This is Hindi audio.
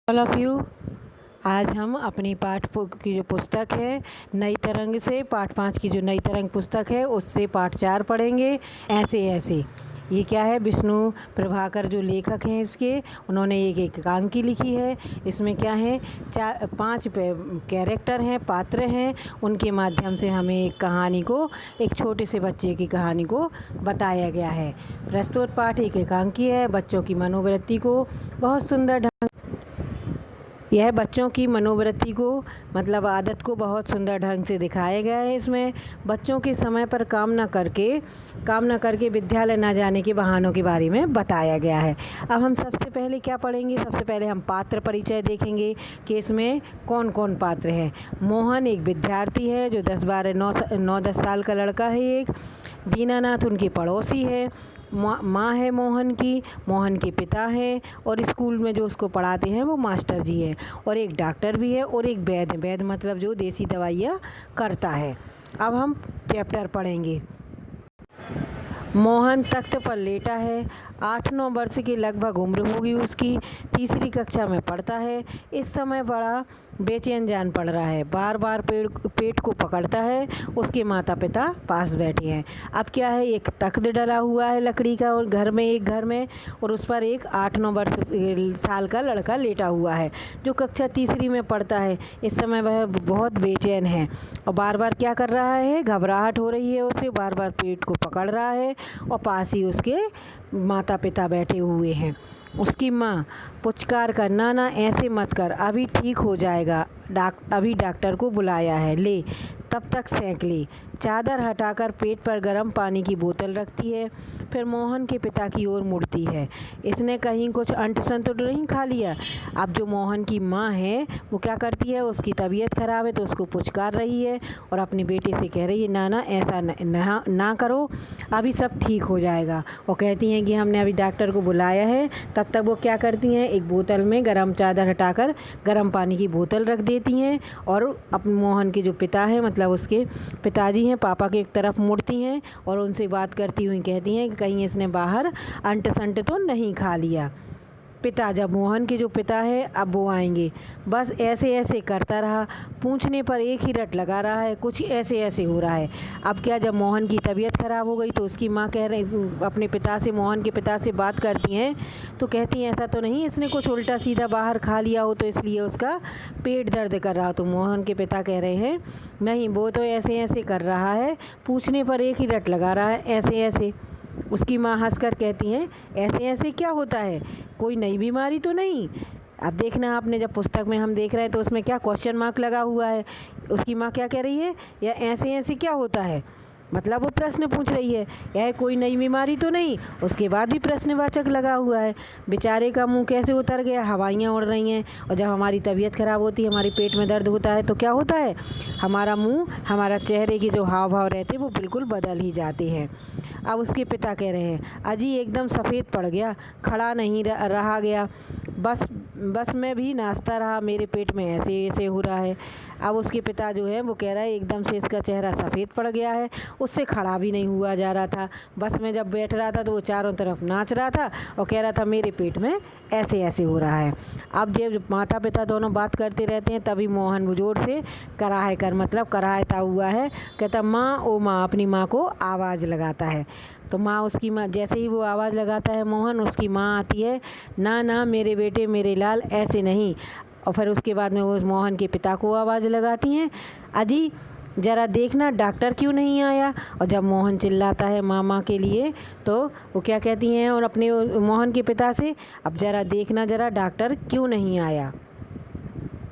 All of you. आज हम अपनी की जो पुस्तक है नई तरंग से पाठ 5 की जो नई तरंग पुस्तक है उससे पाठ 4 पढ़ेंगे। ऐसे ऐसे ये क्या है, विष्णु प्रभाकर जो लेखक हैं इसके, उन्होंने एक एकांकी लिखी है। इसमें क्या है, 5 कैरेक्टर हैं, पात्र हैं, उनके माध्यम से हमें एक कहानी को, एक छोटे से बच्चे की कहानी को बताया गया है। प्रस्तुत पाठ एक एकांकी है, बच्चों की मनोवृत्ति को बहुत सुंदर यह बच्चों की मनोवृत्ति को मतलब आदत को बहुत सुंदर ढंग से दिखाया गया है। इसमें बच्चों के समय पर काम न करके विद्यालय न जाने के बहानों के बारे में बताया गया है। अब हम सबसे पहले क्या पढ़ेंगे, सबसे पहले हम पात्र परिचय देखेंगे कि इसमें कौन कौन पात्र हैं। मोहन एक विद्यार्थी है जो 9-10 साल का लड़का है। एक दीनानाथ उनके पड़ोसी है। माँ है मोहन के पिता हैं, और स्कूल में जो उसको पढ़ाते हैं वो मास्टर जी हैं, और एक डॉक्टर भी है, और एक वैद्य मतलब जो देसी दवाइयाँ करता है। अब हम चैप्टर पढ़ेंगे। मोहन तख्त पर लेटा है। 8-9 वर्ष की लगभग उम्र होगी उसकी। तीसरी कक्षा में पढ़ता है। इस समय बड़ा बेचैन जान पड़ रहा है। बार बार पेट को पकड़ता है। उसके माता पिता पास बैठे हैं। अब क्या है, एक तख्त डला हुआ है लकड़ी का, और घर में और उस पर एक 8-9 साल का लड़का लेटा हुआ है जो कक्षा तीसरी में पढ़ता है। इस समय वह बहुत बेचैन है और बार बार क्या कर रहा है, घबराहट हो रही है उसे, बार बार पेट को पकड़ रहा है, और पास ही उसके माता पिता बैठे हुए हैं। उसकी माँ पुचकार कर, ना ऐसे मत कर, अभी ठीक हो जाएगा, अभी डॉक्टर को बुलाया है, ले। तब तक सेंक ली। चादर हटाकर पेट पर गर्म पानी की बोतल रखती है। फिर मोहन के पिता की ओर मुड़ती है। इसने कहीं कुछ अंट संत तो नहीं खा लिया। अब जो मोहन की माँ है वो क्या करती है, उसकी तबीयत ख़राब है तो उसको पुचकार रही है और अपने बेटे से कह रही है, ना ऐसा ना करो, अभी सब ठीक हो जाएगा। और कहती हैं कि हमने अभी डॉक्टर को बुलाया है। तब तक वो क्या करती हैं, एक बोतल में गर्म चादर हटाकर गर्म पानी की बोतल रख देती हैं, और अपने मोहन के जो पिता हैं मतलब उसके पिताजी हैं, पापा की तरफ मुड़ती हैं और उनसे बात करती हुई कहती हैं कि कहीं इसने बाहर अंट संट तो नहीं खा लिया। पिता, जब मोहन के जो पिता है अब वो आएंगे। बस ऐसे ऐसे करता रहा। पूछने पर एक ही रट लगा रहा है, कुछ ऐसे ऐसे हो रहा है। अब क्या, जब मोहन की तबीयत ख़राब हो गई तो उसकी माँ अपने पिता से, मोहन के पिता से बात करती हैं तो कहती हैं, ऐसा तो नहीं इसने कुछ उल्टा सीधा बाहर खा लिया हो तो इसलिए उसका पेट दर्द कर रहा हो। तो मोहन के पिता कह रहे हैं, नहीं वो तो ऐसे ऐसे कर रहा है, पूछने पर एक ही रट लगा रहा है, ऐसे ऐसे। उसकी माँ हंसकर कहती हैं, ऐसे ऐसे क्या होता है, कोई नई बीमारी तो नहीं। अब देखना आपने, जब पुस्तक में हम देख रहे हैं तो उसमें क्या क्वेश्चन मार्क लगा हुआ है। उसकी माँ क्या कह रही है, या ऐसे ऐसे क्या होता है, मतलब वो प्रश्न पूछ रही है, यह कोई नई बीमारी तो नहीं। उसके बाद भी प्रश्नवाचक लगा हुआ है। बेचारे का मुंह कैसे उतर गया, हवाइयाँ उड़ रही हैं। और जब हमारी तबीयत ख़राब होती है, हमारे पेट में दर्द होता है तो क्या होता है, हमारा मुंह, हमारा चेहरे के जो हाव भाव रहते हैं वो बिल्कुल बदल ही जाते हैं। अब उसके पिता कह रहे हैं, अजी एकदम सफ़ेद पड़ गया, खड़ा नहीं रहा गया, बस मैं भी नाचता रहा, मेरे पेट में ऐसे ऐसे हो रहा है। अब उसके पिता जो है वो कह रहा है, एकदम से इसका चेहरा सफ़ेद पड़ गया है, उससे खड़ा भी नहीं हुआ जा रहा था। बस में जब बैठ रहा था तो वो चारों तरफ नाच रहा था और कह रहा था, मेरे पेट में ऐसे ऐसे हो रहा है। अब जब माता पिता दोनों बात करते रहते हैं तभी मोहन वो जोर से कराहता हुआ है, कहता, माँ ओ माँ, अपनी माँ को आवाज़ लगाता है। तो उसकी माँ जैसे ही वो आवाज़ लगाता है मोहन, उसकी माँ आती है, ना मेरे बेटे, मेरे लाल, ऐसे नहीं। और फिर उसके बाद में वो मोहन के पिता को आवाज़ लगाती हैं, अजी ज़रा देखना डॉक्टर क्यों नहीं आया। और जब मोहन चिल्लाता है मामा के लिए तो वो क्या कहती हैं, और अपने मोहन के पिता से, अब ज़रा देखना, ज़रा डॉक्टर क्यों नहीं आया।